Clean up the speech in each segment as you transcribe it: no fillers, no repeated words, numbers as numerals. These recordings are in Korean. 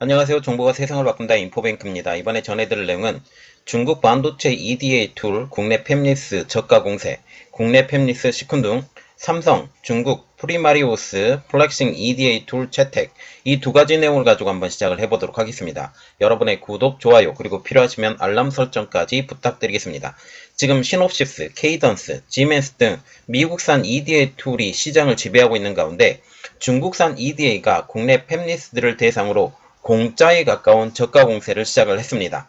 안녕하세요. 정보가 세상을 바꾼다 인포뱅크입니다. 이번에 전해드릴 내용은 중국 반도체 EDA 툴 국내 팹리스 저가 공세, 국내 팹리스 시큰둥, 삼성, 중국 프리마리오스 플렉싱 EDA 툴 채택 이 두 가지 내용을 가지고 한번 시작을 해보도록 하겠습니다. 여러분의 구독, 좋아요 그리고 필요하시면 알람 설정까지 부탁드리겠습니다. 지금 시놉시스, 케이던스, 지멘스 등 미국산 EDA 툴이 시장을 지배하고 있는 가운데 중국산 EDA가 국내 팹리스들을 대상으로 공짜에 가까운 저가 공세를 시작을 했습니다.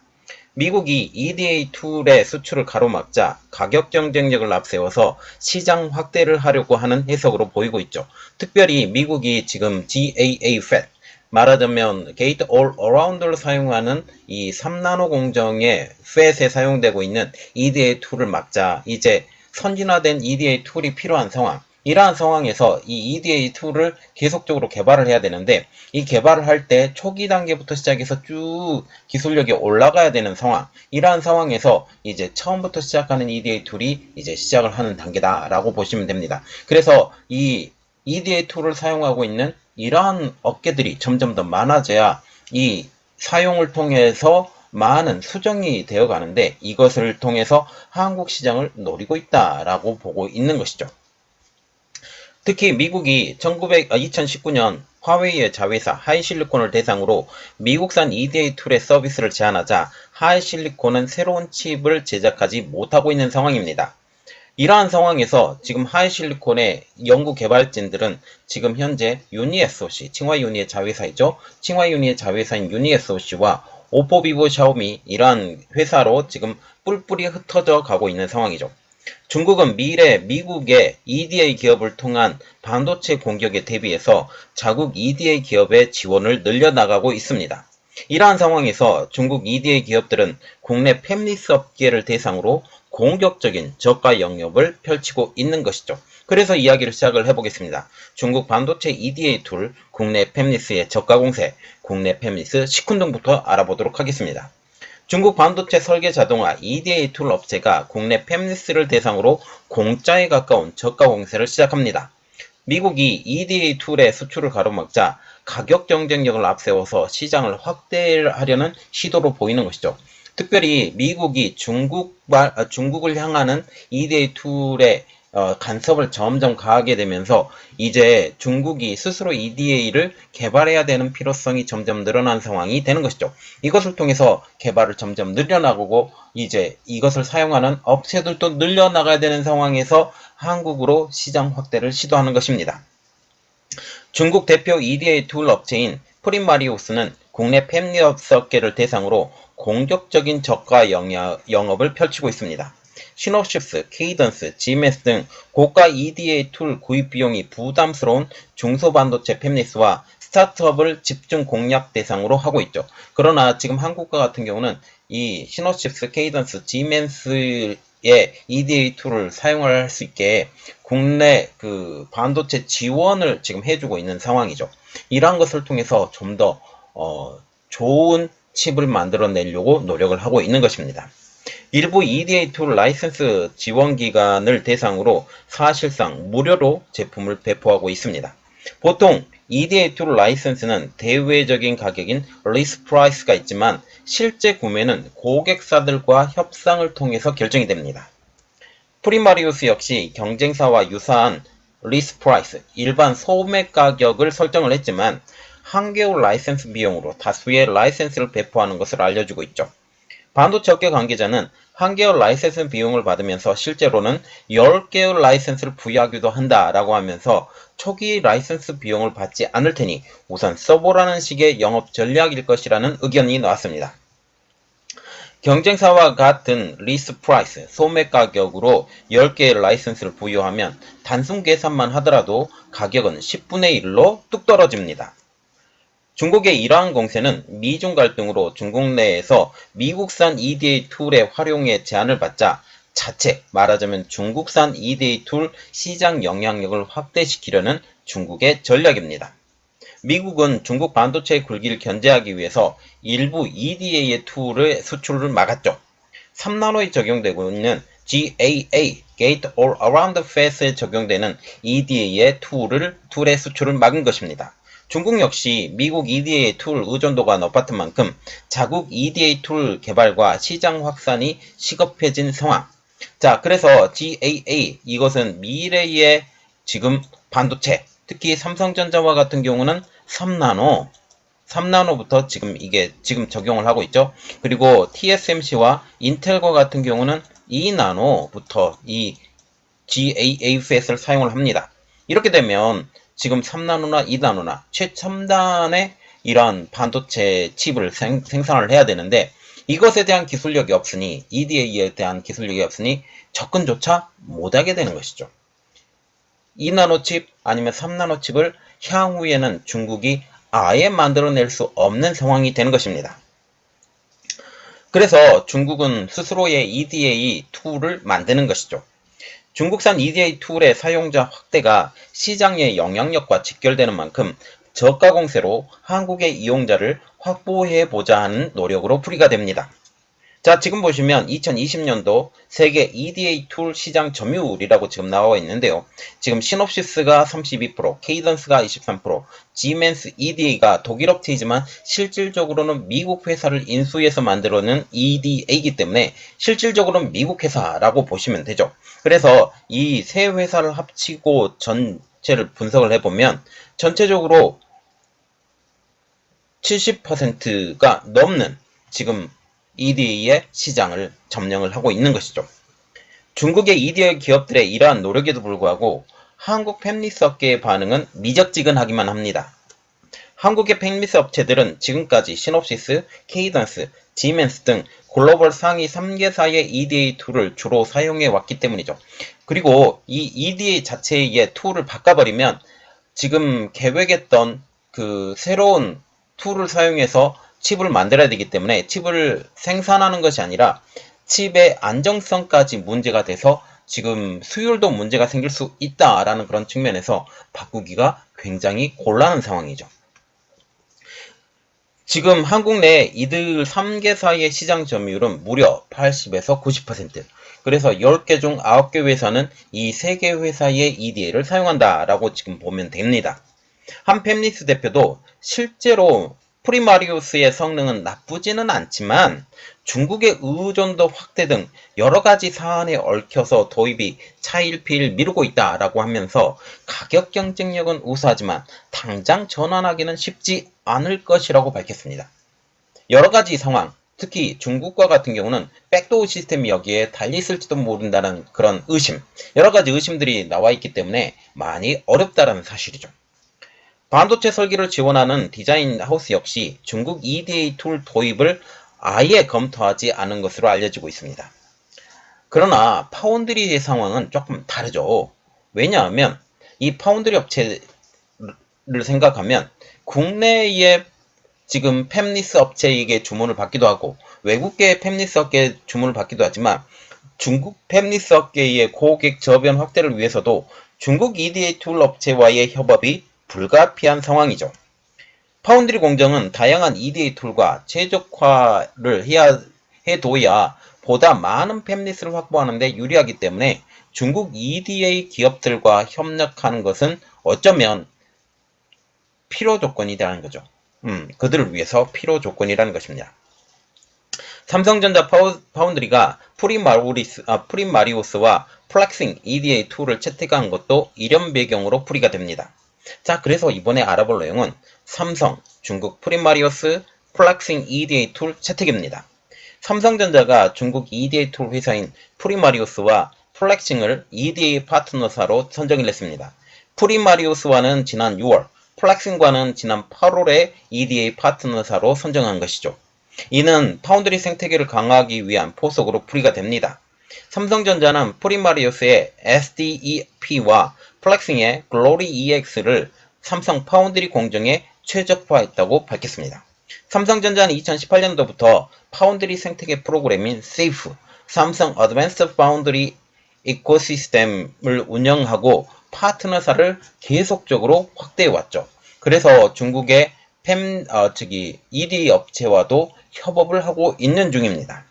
미국이 EDA 툴의 수출을 가로막자 가격 경쟁력을 앞세워서 시장 확대를 하려고 하는 해석으로 보이고 있죠. 특별히 미국이 지금 GAA FET, 말하자면 게이트 올 어라운드를 사용하는 이 3나노 공정의 FET에 사용되고 있는 EDA 툴을 막자 이제 선진화된 EDA 툴이 필요한 상황, 이러한 상황에서 이 EDA 툴을 계속적으로 개발을 해야 되는데 이 개발을 할 때 초기 단계부터 시작해서 쭉 기술력이 올라가야 되는 상황, 이러한 상황에서 이제 처음부터 시작하는 EDA 툴이 이제 시작을 하는 단계다라고 보시면 됩니다. 그래서 이 EDA 툴을 사용하고 있는 이러한 업계들이 점점 더 많아져야 이 사용을 통해서 많은 수정이 되어 가는데 이것을 통해서 한국 시장을 노리고 있다라고 보고 있는 것이죠. 특히 미국이 2019년 화웨이의 자회사 하이실리콘을 대상으로 미국산 EDA 툴의 서비스를 제한하자 하이실리콘은 새로운 칩을 제작하지 못하고 있는 상황입니다. 이러한 상황에서 지금 하이실리콘의 연구 개발진들은 지금 현재 유니SoC, 칭화유니의 자회사이죠. 칭화유니의 자회사인 유니SoC와 오포, 비보, 샤오미 이러한 회사로 지금 뿔뿔이 흩어져 가고 있는 상황이죠. 중국은 미래 미국의 EDA 기업을 통한 반도체 공격에 대비해서 자국 EDA 기업의 지원을 늘려나가고 있습니다. 이러한 상황에서 중국 EDA 기업들은 국내 팹리스 업계를 대상으로 공격적인 저가 영역을 펼치고 있는 것이죠. 그래서 이야기를 시작을 해보겠습니다. 중국 반도체 EDA 툴 국내 팹리스의 저가 공세, 국내 팹리스 시큰둥부터 알아보도록 하겠습니다. 중국 반도체 설계 자동화 EDA 툴 업체가 국내 팹리스를 대상으로 공짜에 가까운 저가 공세를 시작합니다. 미국이 EDA 툴의 수출을 가로막자 가격 경쟁력을 앞세워서 시장을 확대하려는 시도로 보이는 것이죠. 특별히 미국이 중국을 향하는 EDA 툴의 간섭을 점점 가하게 되면서 이제 중국이 스스로 EDA를 개발해야 되는 필요성이 점점 늘어난 상황이 되는 것이죠. 이것을 통해서 개발을 점점 늘려나가고 이제 이것을 사용하는 업체들도 늘려나가야 되는 상황에서 한국으로 시장 확대를 시도하는 것입니다. 중국 대표 EDA 툴 업체인 프리마리오스는 국내 팹리스 업계를 대상으로 공격적인 저가 영업을 펼치고 있습니다. 시놉시스, 케이던스, 지멘스 등 고가 EDA 툴 구입 비용이 부담스러운 중소반도체 팹리스와 스타트업을 집중 공략 대상으로 하고 있죠. 그러나 지금 한국과 같은 경우는 이 시놉시스, 케이던스, 지멘스의 EDA 툴을 사용할 수 있게 국내 그 반도체 지원을 지금 해주고 있는 상황이죠. 이러한 것을 통해서 좀 더 좋은 칩을 만들어내려고 노력을 하고 있는 것입니다. 일부 EDA 툴 라이센스 지원 기관을 대상으로 사실상 무료로 제품을 배포하고 있습니다. 보통 EDA 툴 라이센스는 대외적인 가격인 리스트 프라이스가 있지만 실제 구매는 고객사들과 협상을 통해서 결정이 됩니다. 프리마리우스 역시 경쟁사와 유사한 리스트 프라이스, 일반 소매 가격을 설정을 했지만 한개월 라이센스 비용으로 다수의 라이센스를 배포하는 것을 알려주고 있죠. 반도체 업계 관계자는 한개월 라이센스 비용을 받으면서 실제로는 10개월 라이센스를 부여하기도 한다라고 하면서 초기 라이센스 비용을 받지 않을 테니 우선 써보라는 식의 영업 전략일 것이라는 의견이 나왔습니다. 경쟁사와 같은 리스트 프라이스, 소매 가격으로 10개의 라이센스를 부여하면 단순 계산만 하더라도 가격은 10분의 1로 뚝 떨어집니다. 중국의 이러한 공세는 미중 갈등으로 중국 내에서 미국산 EDA 툴의 활용에 제한을 받자 자체 말하자면 중국산 EDA 툴 시장 영향력을 확대시키려는 중국의 전략입니다. 미국은 중국 반도체의 굴기를 견제하기 위해서 일부 EDA의 툴의 수출을 막았죠. 3나노에 적용되고 있는 GAA, Gate All Around FET에 적용되는 EDA의 툴의 수출을 막은 것입니다. 중국 역시 미국 EDA 툴 의존도가 높았던 만큼 자국 EDA 툴 개발과 시장 확산이 시급해진 상황. 자, 그래서 GAA, 이것은 미래의 지금 반도체, 특히 삼성전자와 같은 경우는 3나노부터 지금 적용을 하고 있죠. 그리고 TSMC와 인텔과 같은 경우는 2나노부터 이 GAAFS를 사용을 합니다. 이렇게 되면 지금 3나노나 2나노나 최첨단의 이러한 반도체 칩을 생산을 해야 되는데, 이것에 대한 기술력이 없으니, EDA에 대한 기술력이 없으니 접근조차 못하게 되는 것이죠. 2나노 칩 아니면 3나노 칩을 향후에는 중국이 아예 만들어낼 수 없는 상황이 되는 것입니다. 그래서 중국은 스스로의 EDA 툴을 만드는 것이죠. 중국산 EDA 툴의 사용자 확대가 시장의 영향력과 직결되는 만큼 저가 공세로 한국의 이용자를 확보해보자 하는 노력으로 풀이가 됩니다. 자, 지금 보시면 2020년도 세계 EDA 툴 시장 점유율이라고 지금 나와 있는데요. 지금 시놉시스가 32%, 케이던스가 23%, 지멘스 EDA가 독일 업체이지만 실질적으로는 미국 회사를 인수해서 만들어낸 EDA이기 때문에 실질적으로는 미국 회사라고 보시면 되죠. 그래서 이 세 회사를 합치고 전체를 분석을 해보면 전체적으로 70%가 넘는 지금 EDA의 시장을 점령을 하고 있는 것이죠. 중국의 EDA 기업들의 이러한 노력에도 불구하고 한국 팹리스 업계의 반응은 미적지근하기만 합니다. 한국의 팹리스 업체들은 지금까지 시놉시스, 케이던스, 지멘스 등 글로벌 상위 3개사의 EDA 툴을 주로 사용해 왔기 때문이죠. 그리고 이 EDA 자체의 툴을 바꿔버리면 지금 계획했던 그 새로운 툴을 사용해서 칩을 만들어야 되기 때문에 칩을 생산하는 것이 아니라 칩의 안정성까지 문제가 돼서 지금 수율도 문제가 생길 수 있다라는 그런 측면에서 바꾸기가 굉장히 곤란한 상황이죠. 지금 한국 내 이들 3개사의 시장 점유율은 무려 80에서 90%. 그래서 10개 중 9개 회사는 이 3개 회사의 EDA를 사용한다라고 지금 보면 됩니다. 한 팹리스 대표도 실제로 프리마리우스의 성능은 나쁘지는 않지만 중국의 의존도 확대 등 여러가지 사안에 얽혀서 도입이 차일피일 미루고 있다라고 하면서 가격 경쟁력은 우수하지만 당장 전환하기는 쉽지 않을 것이라고 밝혔습니다. 여러가지 상황, 특히 중국과 같은 경우는 백도어 시스템이 여기에 달려있을지도 모른다는 그런 의심, 여러가지 의심들이 나와 있기 때문에 많이 어렵다는 사실이죠. 반도체 설계를 지원하는 디자인 하우스 역시 중국 EDA 툴 도입을 아예 검토하지 않은 것으로 알려지고 있습니다. 그러나 파운드리의 상황은 조금 다르죠. 왜냐하면 이 파운드리 업체를 생각하면 국내의 지금 팹리스 업체에게 주문을 받기도 하고 외국계 팹리스 업계에 주문을 받기도 하지만 중국 팹리스 업계의 고객 저변 확대를 위해서도 중국 EDA 툴 업체와의 협업이 불가피한 상황이죠. 파운드리 공정은 다양한 EDA 툴과 최적화를 해둬야 보다 많은 팹리스를 확보하는 데 유리하기 때문에 중국 EDA 기업들과 협력하는 것은 어쩌면 필요 조건이라는 거죠. 그들을 위해서 필요 조건이라는 것입니다. 삼성전자 파운드리가 프리마리오스와 플렉싱 EDA 툴을 채택한 것도 이런 배경으로 풀이가 됩니다. 자, 그래서 이번에 알아볼 내용은 삼성, 중국 프리마리오스, 플렉싱 EDA 툴 채택입니다. 삼성전자가 중국 EDA 툴 회사인 프리마리오스와 플렉싱을 EDA 파트너사로 선정을 했습니다. 프리마리오스와는 지난 6월, 플렉싱과는 지난 8월에 EDA 파트너사로 선정한 것이죠. 이는 파운드리 생태계를 강화하기 위한 포석으로 풀이가 됩니다. 삼성전자는 프리마리오스의 SDEP와 플렉싱의 글로리 EX를 삼성 파운드리 공정에 최적화했다고 밝혔습니다. 삼성전자는 2018년도부터 파운드리 생태계 프로그램인 SAFE, 삼성 어드밴스드 파운드리 이코시스템을 운영하고 파트너사를 계속적으로 확대해왔죠. 그래서 중국의 EDA 업체와도 협업을 하고 있는 중입니다.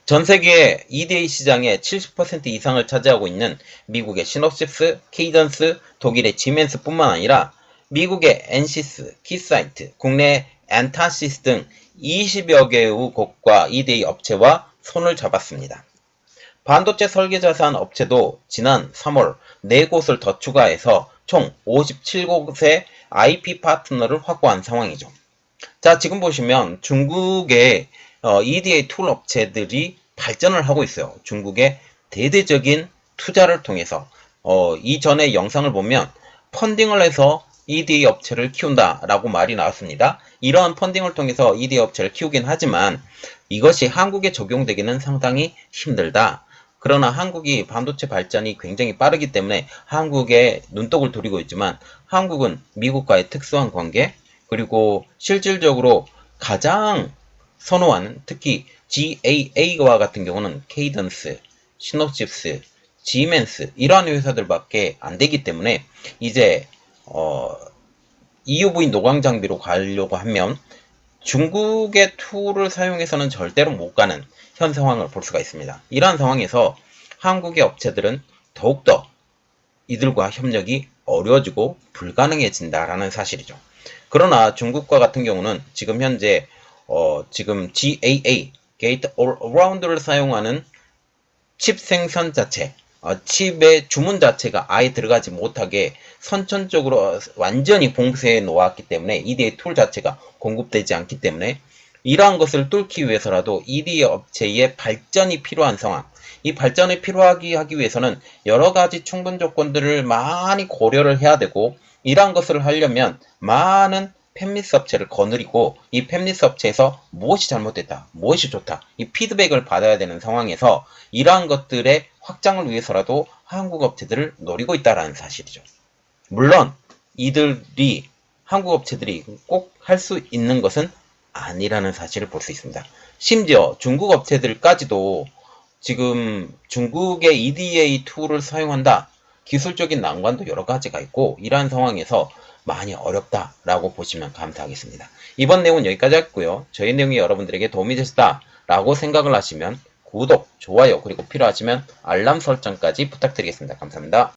전 세계 EDA 시장의 70% 이상을 차지하고 있는 미국의 시놉시스, 케이던스, 독일의 지멘스뿐만 아니라 미국의 엔시스, 키사이트, 국내 엔타시스 등 20여 개의 곳과 EDA 업체와 손을 잡았습니다. 반도체 설계 자산 업체도 지난 3월 4곳을 더 추가해서 총 57곳의 IP 파트너를 확보한 상황이죠. 자, 지금 보시면 중국의 EDA 툴 업체들이 발전을 하고 있어요. 중국의 대대적인 투자를 통해서 이전의 영상을 보면 펀딩을 해서 EDA 업체를 키운다라고 말이 나왔습니다. 이러한 펀딩을 통해서 EDA 업체를 키우긴 하지만 이것이 한국에 적용되기는 상당히 힘들다. 그러나 한국이 반도체 발전이 굉장히 빠르기 때문에 한국에 눈독을 들이고 있지만 한국은 미국과의 특수한 관계, 그리고 실질적으로 가장 선호하는, 특히 GAA와 같은 경우는 케이던스, 시놉시스, 지멘스 이러한 회사들밖에 안 되기 때문에 이제 EUV 노광 장비로 가려고 하면 중국의 툴을 사용해서는 절대로 못 가는 현 상황을 볼 수가 있습니다. 이러한 상황에서 한국의 업체들은 더욱더 이들과 협력이 어려워지고 불가능해진다라는 사실이죠. 그러나 중국과 같은 경우는 지금 현재 지금 GAA, Gate All-Around를 사용하는 칩 생산 자체, 칩의 주문 자체가 아예 들어가지 못하게 선천적으로 완전히 봉쇄해 놓았기 때문에 EDA 툴 자체가 공급되지 않기 때문에 이러한 것을 뚫기 위해서라도 EDA 업체의 발전이 필요한 상황, 이 발전이 필요하기 위해서는 여러 가지 충분 조건들을 많이 고려를 해야 되고, 이러한 것을 하려면 많은 팹리스 업체를 거느리고 이 팹리스 업체에서 무엇이 잘못됐다, 무엇이 좋다, 이 피드백을 받아야 되는 상황에서 이러한 것들의 확장을 위해서라도 한국 업체들을 노리고 있다는 사실이죠. 물론 이들이 한국 업체들이 꼭 할 수 있는 것은 아니라는 사실을 볼 수 있습니다. 심지어 중국 업체들까지도 지금 중국의 EDA 툴을 사용한다, 기술적인 난관도 여러 가지가 있고 이러한 상황에서 많이 어렵다라고 보시면 감사하겠습니다. 이번 내용은 여기까지 하겠고요. 저희 내용이 여러분들에게 도움이 되셨다라고 생각을 하시면 구독, 좋아요, 그리고 필요하시면 알람 설정까지 부탁드리겠습니다. 감사합니다.